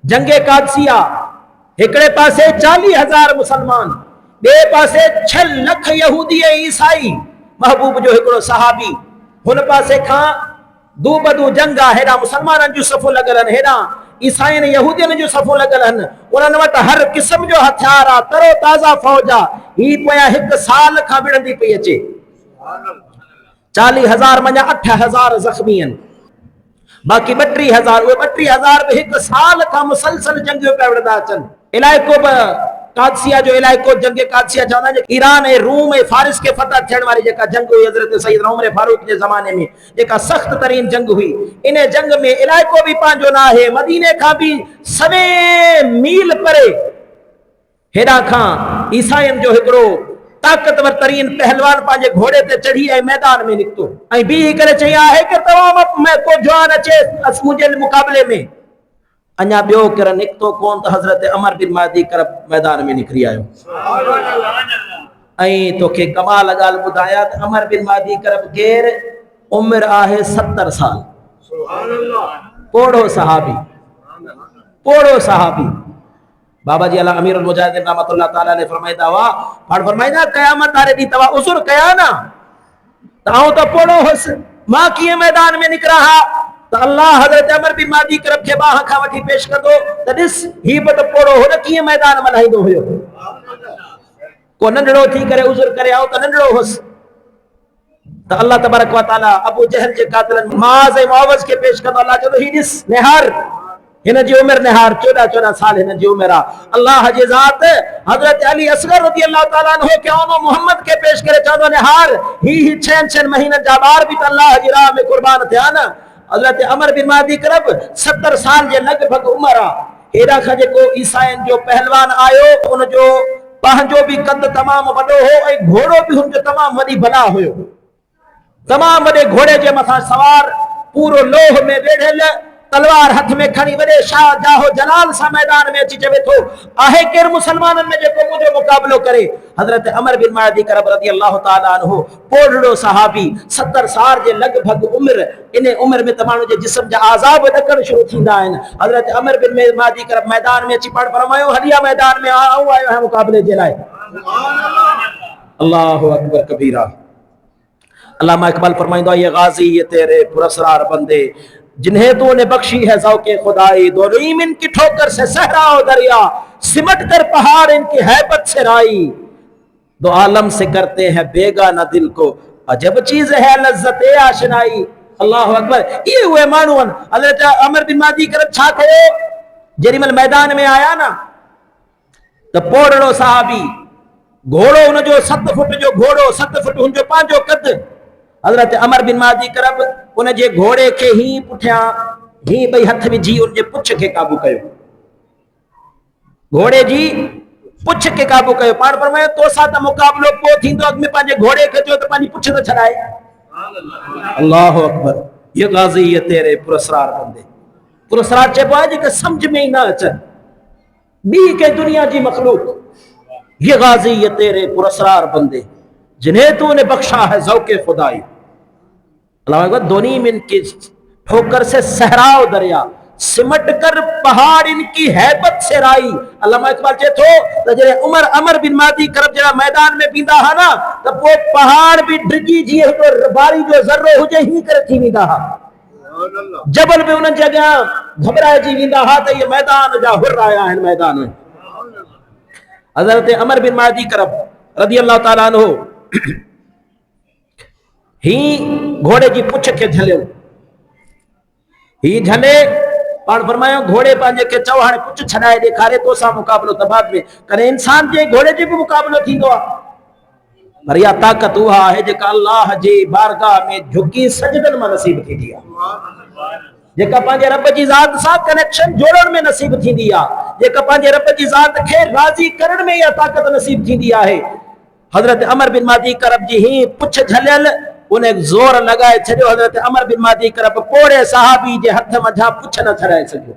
जंग कादसिया हिकड़े पासे 40,000 मुसलमान, बे पासे 6 लख यहूदी ऐं ईसाई। महबूब जो हिकड़ो सहाबी हुन पासे खां दू बदू जंग आहे, हेॾा मुसलमाननि जूं सफ़ूं लॻल आहिनि, हेॾा ईसाइनि यहूदियुनि जूं सफ़ूं लॻल आहिनि। उन्हनि वटि हर क़िस्म जो हथियार आहे, तरो ताज़ा फौज आहे। ही पोयां 1 साल खां विढ़ंदी पई अचे। 40,000 मञा 8,000 ज़ख़्मी आहिनि, बाक़ी 32,000, उहे 32,000 बि 1 साल खां मुसलसल जंग पिया विढ़ंदा अचनि। इलाइक़ो बि कादसिया जो इलाइक़ो, जंग कादसिया चवंदा आहिनि ईरान ऐं रूम ऐं फारिस खे फतह थियण वारी जेका जंग हुई हज़रत सैयदना उमर फारूक जे ज़माने में, जेका सख़्त तरीन जंग हुई, इन जंग में इलाइक़ो बि पंहिंजो न आहे। मदीने खां बि सवे मील परे हेॾा खां ईसाइनि जो हिकिड़ो ताक़तवर तरीन पहलवान पंहिंजे घोड़े ते चढ़ी ऐं मैदान में निकितो ऐं बीही करे चई आहे कि तमामु को जवान अचे मुंहिंजे मुक़ाबले में। अञा ॿियो केर निकितो कोन त हज़रत अमर बिन महदी करब मैदान में निकिरी आयो। ऐं तोखे कमाल ॻाल्हि ॿुधायां त अमर बिन महदी करब केर, उमिरि आहे 70 साल। पोड़ो सहाबी, पोड़ो सहाबी। बाबा जी अला अमीरुल मुजाहिदीन रहमतुल्लाह ताला ने फरमाइदा हुआ, पाण फरमाइदा क़यामत वारे ॾींहुं तव्हां उज़ुर कया न त आउं त पोड़ो हुअसि, मां कीअं मैदान में निकिरा हा, त अल्लाह हज़रत अमर बिन महदी करब खे बाह खां वठी पेश कंदो त ॾिस ही बि त पोड़ो हो न, कीअं मैदान मल्हाईंदो हुयो। को नंढड़ो थी करे उज़ुर करे आउं त नंढड़ो हुअसि। त अल्लाह तबारक व तआला अबू जहल जे कातिलन माज़ ऐं मुआवज़ खे पेश कंदो। अल्लाह चवंदो ही ॾिस निहार, हिन जी उमिरि निहार, 14 साल हिन जी उमिरि आहे। अल्लाह जी ज़ात हज़रत अली असगर रज़ी अल्लाह ताला अन्हु खे औनो मोहम्मद खे पेश करे चवंदो निहार, ही 6 महीननि जा ॿार बि त अल्लाह जी राह में कुर्बान थिया न। हज़रत अमर बिन महदी करब 70 साल जे लॻभॻि उमिरि आहे। हेॾा खां जेको ईसाइनि जो पहलवान आयो, उनजो पंहिंजो बि कद तमामु वॾो हो ऐं घोड़ो बि हुनजो तमामु वॾी भला हुयो। तमामु वॾे घोड़े जे मथां सवार, पूरो लोह में वेढ़ियल, तलवार हथ में खणी वॾे शाह जाहो जलाल सां मैदान में अची चवे थो आहे केरु मुसलमाननि में जेको मुंहिंजो मुक़ाबिलो करे। हज़रत अमर बिन महदी करब रज़ी अल्लाह ताला अन्हु, पोढ़ड़ो सहाबी, 70 साल जे लॻभॻि उमिरि। इन उमिरि में त माण्हू जे जिस्म जा आज़ाब ॾकण शुरू थींदा आहिनि। हज़रत अमर बिन महदी करब मैदान में अची पाण फरमायो हलिया मैदान में आऊं आयो आहियां मुक़ाबिले जे लाइ। अल्लाहु अकबर कबीरा। अल्लामा इकबाल फरमाइंदो आहे, ये गाजी ये तेरे पुरस्कार बंदे जिन्हें तूने बख्शी है ज़ौक़े खुदाई, दो रीम इनकी ठोकर से सहरा और दरिया, सिमट कर पहाड़ इनकी हैबत से राई, दो आलम से करते हैं बेगाना दिल को, अजब चीज है लज्जत आशनाई। अल्लाह अकबर। ये हुए मानून हज़रत अमर बिन महदी करब छा कयो, जेॾीमहिल मैदान में आया ना त पोड़ड़ो सहाबी, घोड़ो उनजो 7 फुट जो घोड़ो, 7 फुट हुनजो पंहिंजो कद। हज़रत अमर बिन महदी करब उन जे घोड़े खे ही पुठियां ही ॿई हथ विझी उन जे पुछ खे काबू कयो, घोड़े जी पुछ खे काबू कयो। पाण फरमायो तोसां त मुक़ाबिलो पोइ थींदो, अॻ में पंहिंजे घोड़े खे चयो त पंहिंजी पुछ त छॾाए। अल्लाहु अकबर। ये गाज़ी ये तेरे पुरस्कार बंदे, पुरस्कार चइबो आहे जेके सम्झ में ई न अचनि ॿी के दुनिया जी मखलूक। ये गाज़ी ये तेरे पुरस्कार बंदे जिन्हें तूने बख्शा है ज़ौक़े खुदाई। दोनी में इनकी ठोकर से सहराओ दरिया, सिमट कर पहाड़ इनकी हैबत से राई। अल्लामा इकबाल चए थो त जे अमर बिन महदी करब जरा मैदान में बींदा हा न त पोइ पहाड़ बि डिॼी जीअं हिकिड़ो बारी जो ज़र्रो हुजे ही करे थी वेंदा हा, जबल बि उन्हनि जे अॻियां घबराइजी वेंदा हा त इहे मैदान जा हुर आया आहिनि मैदान में। हज़रत अमर बिन महदी करब रज़ी अल्लाह ताला अन्हु ही घोड़े जी पुछ खे झलियो, ही झले पाण फरमायो घोड़े पंहिंजे खे चओ हाणे पुछ छॾाए ॾेखारे तोसां मुक़ाबिलो त बाद में करे इंसान जे घोड़े जो बि मुक़ाबिलो थींदो आहे। पर इहा ताक़त उहा आहे जेका अल्लाह जे बारगाह में झुकी सजदनि मां नसीब थींदी आहे, जेका पंहिंजे रब जी ज़ात सां कनेक्शन जोड़ण में नसीब थींदी आहे, जेका पंहिंजे रब जी ज़ात खे राज़ी करण में इहा ताक़त नसीब थींदी आहे। हज़रत अमर बिन महदी करब जी ही पुछ झलियल, उन ज़ोर लगाए छॾियो। हज़रत अमर बिन महदी करब पोड़े सहाबी जे हथ मथां पुछ न छॾाए सघियो।